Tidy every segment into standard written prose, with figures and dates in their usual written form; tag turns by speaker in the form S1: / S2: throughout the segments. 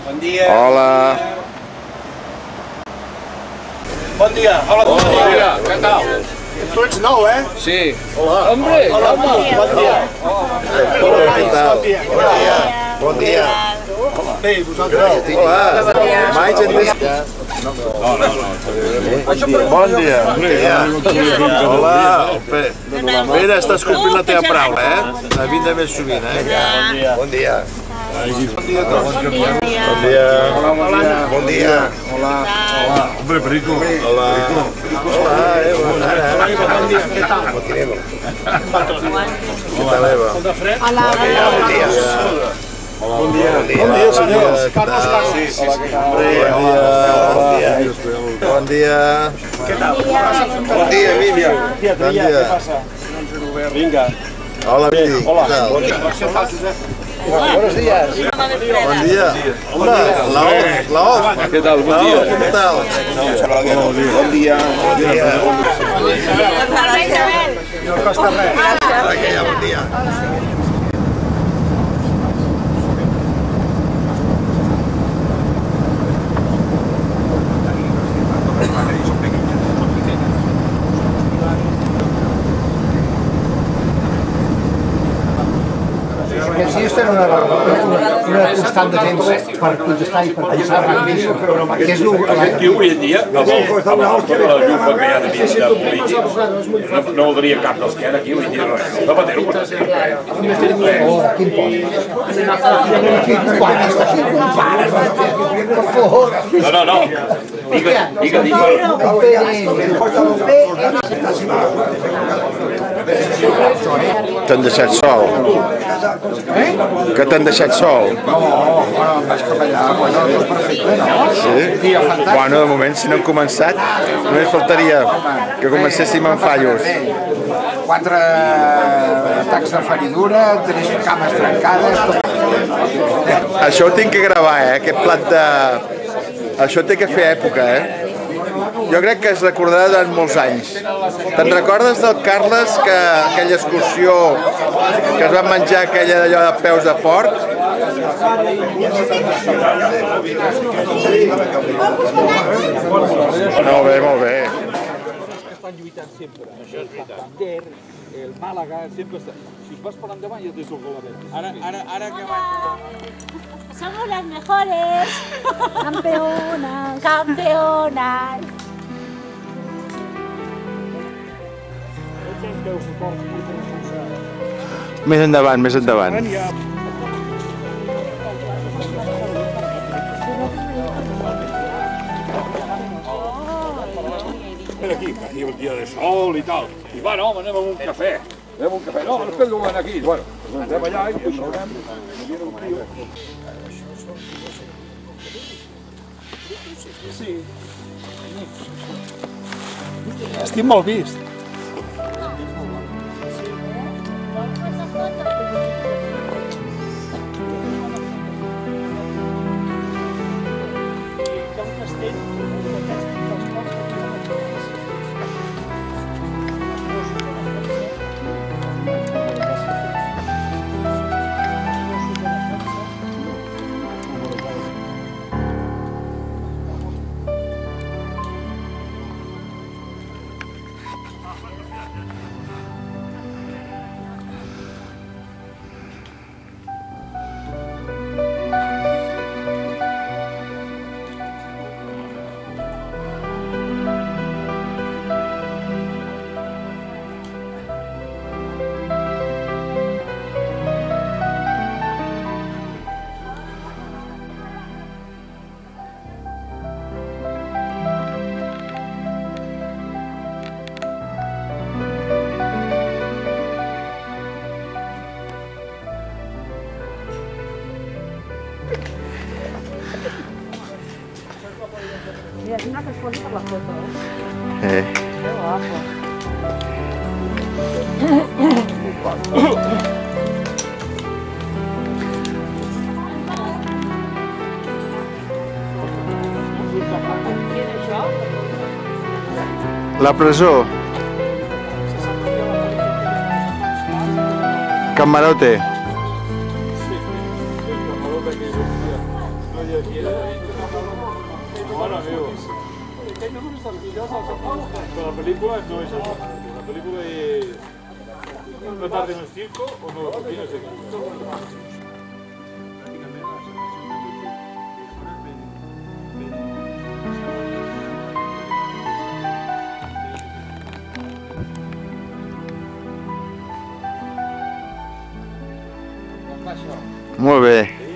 S1: Bon dia.
S2: Hola.
S1: Bon dia. Hola,
S3: bon dia. Què tal?
S1: Tu ets nou, eh?
S3: Sí. Hola. Hombre,
S1: hola. Bon dia.
S2: Bon dia.
S1: Bé, vosaltres?
S2: Hola. Mai gent més... Bon dia. Hola. Pere, estàs complint la teva paraula, eh? De vindre més sovint, eh? Bon dia. Bon dia a tots. Bon dia. Bon dia. Hola. Hombre, Perico. Hola. Hola, Eva.
S1: Bon dia, què tal?
S2: Què tal, Eva?
S1: Hola.
S2: Bon dia. Bon dia. Bon dia, senyors.
S1: Carlos Carlos.
S2: Bon dia. Bon dia.
S1: Què tal?
S2: Bon dia, Míriam. Bon dia.
S1: Vinga.
S2: Hola, Miri.
S1: Hola.
S2: Bon dia.
S1: Què tal, Josep?
S2: Buenos días. Bon dia. Hola, Laoz.
S3: què tal? Bon dia.
S2: Què tal? Bon dia. Bon dia.
S1: No costa res.
S2: Bon dia.
S4: Si jo estem una constant de temps per contestar i per pensar que és
S5: Aquí avui en dia, amb tota la llufa que hi ha de polítics, no voldria cap dels que hi ha aquí avui en dia. Zapatero,
S4: quin pot? Per favor.
S5: No. Digue.
S2: T'han deixat sol. Que t'han deixat sol?
S4: No, vaig cap allà, bueno, tot perfecte, no?
S2: Sí?
S4: Dia fantàstic.
S2: Bueno, de moment, si no hem començat, només faltaria que comencéssim amb fallos.
S4: 4 atacs de feridura, 3 cames trencades...
S2: Això ho tinc que gravar, aquest plat de... Això té que fer època, Jo crec que es recordarà durant molts anys. Te'n recordes del Carles, que aquella excursió que es van menjar aquella d'allò de peus de porc? Molt bé, molt bé.
S6: Estan lluitant sempre. Això és veritat. El Màlaga, sempre està... Si vas per endavant ja tens el gol a veure. Ara que vaig...
S7: Somos las mejores. Campeonas. Campeonas.
S2: Més endavant, més endavant.
S5: Ven aquí un dia de sol i tal. I bueno, home, anem a un cafè. No, després ho van aquí. Bueno, anem allà i ens trobem.
S1: Sí. Estic molt vist.
S7: Mira, una que es pone por la foto.
S2: Eh.
S7: Qué guapo.
S2: La presó. Camarote.
S6: Mare meva. La película no es así. La película es una tarde en el circo o no tienes aquí.
S2: Molt bé.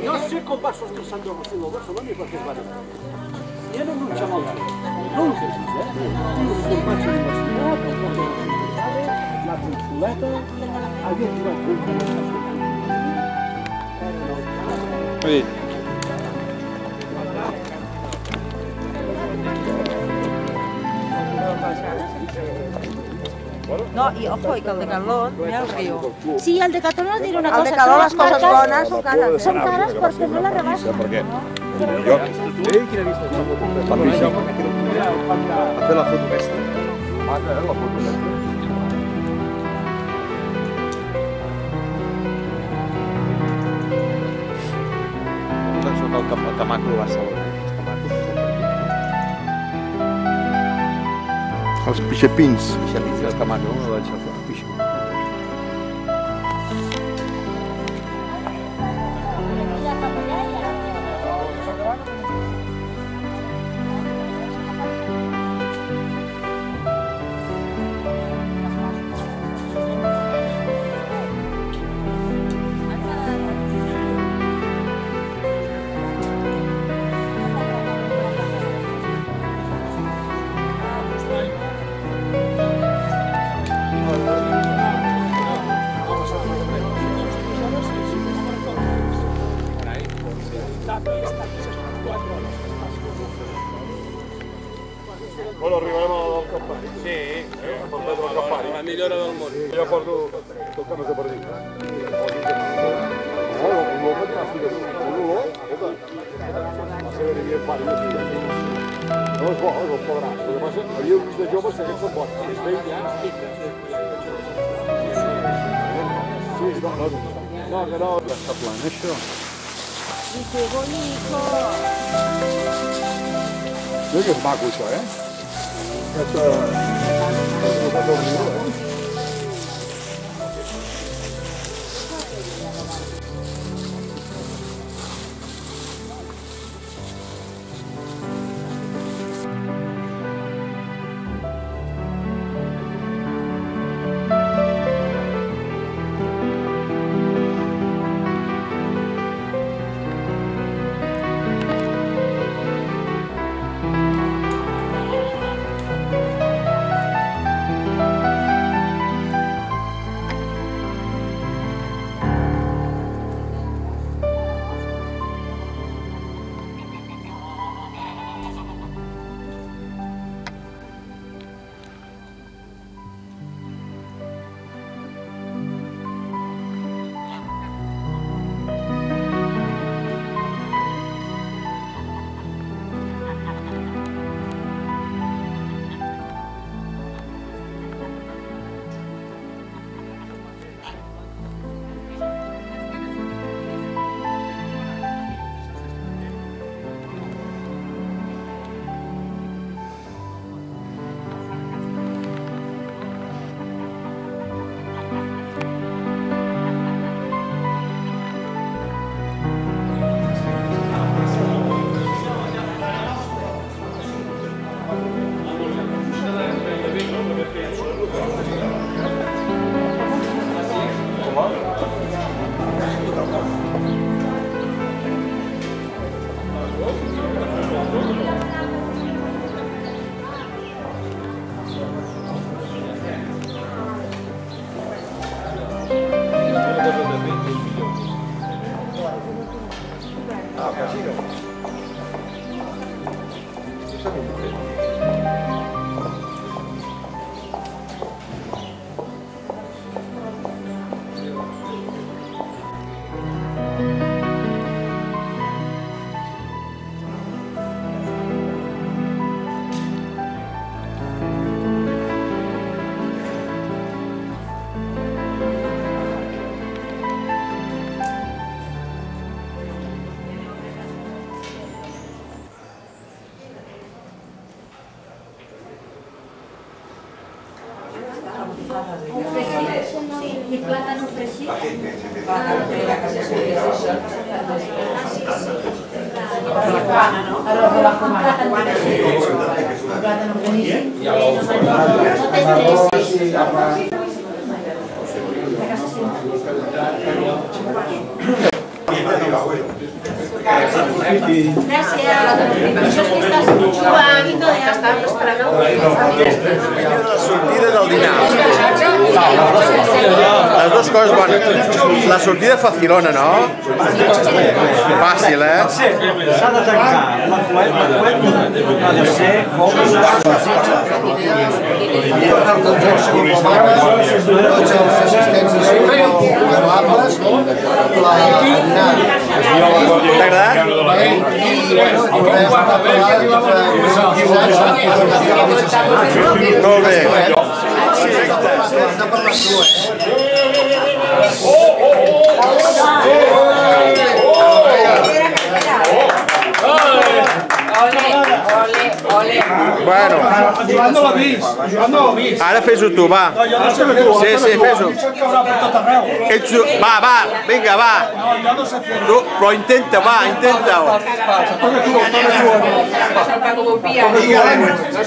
S1: Jo sé com va sortir Sandro Rocío del Barcelona i per què es va anar. I era un xaval, no ho sé, un format d'universitat, la consoleta, havia tirat
S8: No, y ojo, y que el Decathlon, mira el río.
S7: Sí, el Decathlon diré una
S8: El
S7: cosa.
S8: Decathlon, las cosas buenas son caras.
S7: Son caras porque no las rebasan.
S5: Per què?
S3: Jo, per això, a fer la foto aquesta.
S5: La foto aquesta.
S3: Sota el Camacro Barcelona.
S2: Els pixapins.
S3: Pixapins del Camacro, no vaig a fer un pixo.
S5: Bueno, arribarem al Campari. Sí, per veure el Campari. La millora del món. Jo porto cames de perdit. No, l'olor fantàstic. L'olor, escolta. La seva vivia en pari. No és bo, és el podràs. El que passa, havia vist de joves que aquests són bons. És vell ja. Sí, no, que no. Està plan, això.
S7: I que bonito.
S5: Mira que és maco, això, Aquesta...
S7: Y plátano fresito. Gracias. Això que estàs jugant i tot, ja estàvem esperant.
S2: La sortida del dinar. Les dues coses bones. La sortida facilona, no? Fàcil, eh?
S1: S'ha de tancar. La cueta ha de ser com
S4: Tots els assistents renovables,
S2: T'ha agradat? Molt bé. Bueno.
S1: Joan no l'ha vist. Joan no l'ha vist.
S2: Ara fes-ho tu, va. Sí, sí, fes-ho. Va, vinga, va. Tu, però intenta, va, intenta-ho.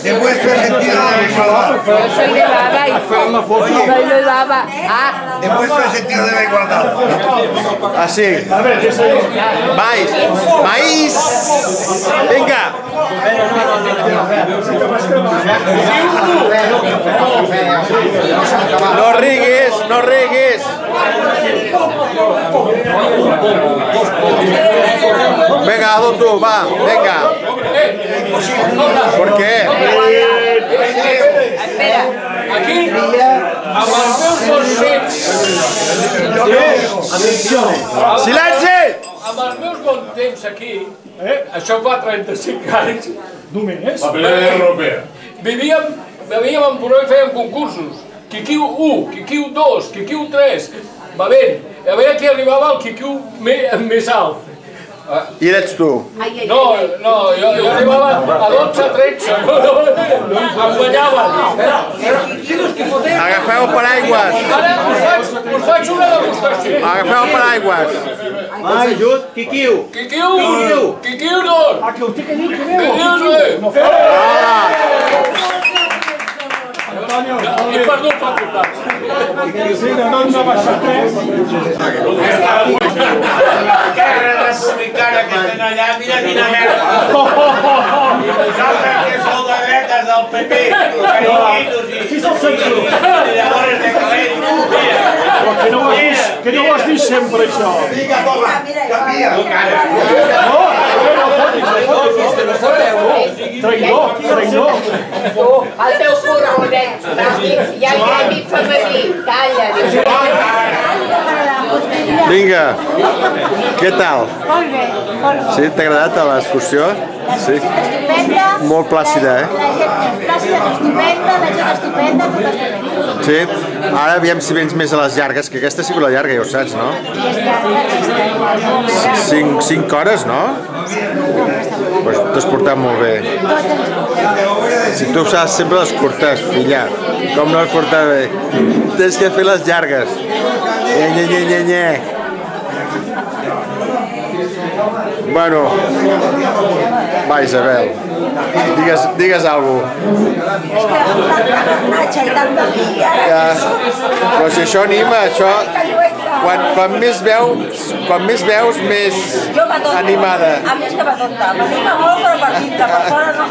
S4: Demuestra sentido de igualdad.
S8: Soy de Baba y soy de Baba. Ah,
S4: Demuestra sentido de la igualdad.
S2: Así. Maíz. Maíz. Vinga. No riguis, no riguis. Venga, hazlo tú, va, venga. ¿Por qué?
S8: espera.
S9: Aquí, amb els meus
S2: Silenci!
S9: Amb els meus bons temps aquí, això fa 35 anys,
S5: Només?
S9: vivíem en Poró i fèiem concursos. Quiquiu 1, Quiquiu 2, Quiquiu 3, va bé, a veure qui arribava al Quiquiu més alt.
S2: I eres tu.
S9: No, jo arribava a 12-13, em guanyaven.
S2: Agafeu paraigües.
S9: Ara us faig una demostració.
S2: Agafeu paraigües.
S1: Vai, Jut, Quiquiu.
S9: Quiquiu 1, Quiquiu 2.
S1: Ah, que ho té que dir que
S9: Quiquiu 3. He perdut facultats.
S1: Sí, de 12 a baixar 3.
S10: Encara que estan allà, mira quina merda. Nosaltres que sou de dretes del PP, cariñitos i llavors de calent.
S1: Que no ho has vist sempre, això.
S4: Vinga, toma, canvia.
S1: Traïdor, traïdor.
S8: El teu corronet. I el gremi femení. Calla.
S2: Vinga. Què tal?
S7: Molt bé, molt bé.
S2: Sí, t'ha agradat l'excursió? Sí.
S7: Estupenda.
S2: Molt plàcida, eh?
S7: La gent plàcida, estupenda, la gent estupenda, tot estupenda.
S2: Sí. Ara aviam si vens més a les llargues, que aquesta ha sigut la llarga, ja ho saps, no?
S7: I és llarga,
S2: 5 hores, no? Pues t'has portat molt bé. Si tu saps sempre les curtes, filla. Com no has portat bé? Tens que fer les llargues. Nye. Bueno, va, Isabel, digues alguna cosa. Ja. Però si això anima, això... Quan més veus, més animada.
S8: A mi és que m'atonta. M'anima molt, però per dintre, per fora no.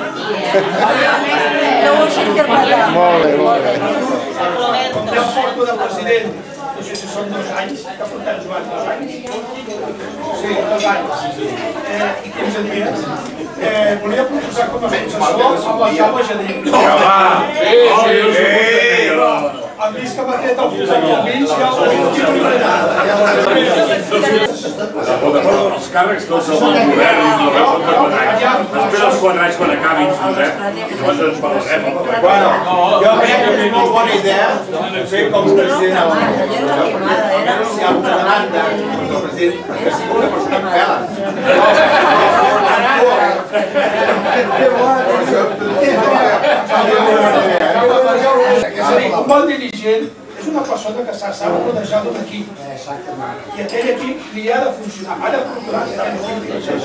S8: No ho sé interpretar.
S2: Molt bé, molt bé.
S10: Jo porto de president
S11: no sé si són 2 anys, que portem jugant 2 anys. Sí, 2 anys. I 15 dies. Volia proposar com a successor amb l'alcalde Jader. Sí. Han vist que m'ha tret el fusat del mig i
S5: Els càrrecs tots el món govern i el repot de 4 anys. Després els 4 anys quan acabin, i llavors ens parlarem.
S10: Bueno, jo crec que és molt bona idea fer com president a la si al davant del president que sigui una persona amb peles.
S11: És a dir, un bon dirigent és una persona que sap rodejar d'un equip. I aquell equip li ha de funcionar, ha de procurar que aquell equip dirigeix.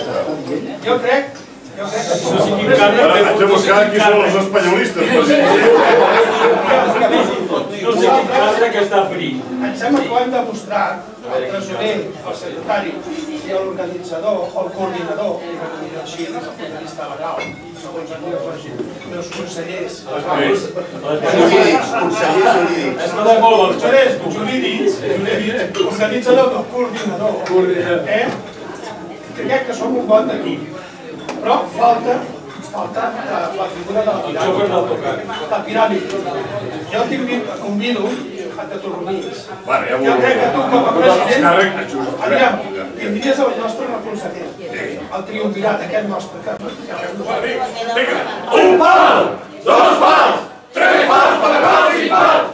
S11: Jo crec que...
S5: Haig de buscar qui són els espanyolistes.
S6: No sé quin càrrec que està frit.
S11: Em sembla que ho hem demostrat, el tresorer, el secretari i l'organitzador o el coordinador, així des del punt de vista legal, segons el dels consellers, consellers jurídics, organitzador del coordinador, crec que som un bon equip, però falta la figura de la piràmide. Jo convido a que t'ho reunís. Jo crec que tu com a president, aviam, tindries el nostre recolzament, el triumvirat aquest nostre.
S5: Un pal, 2 pals, 3 pals per la principal!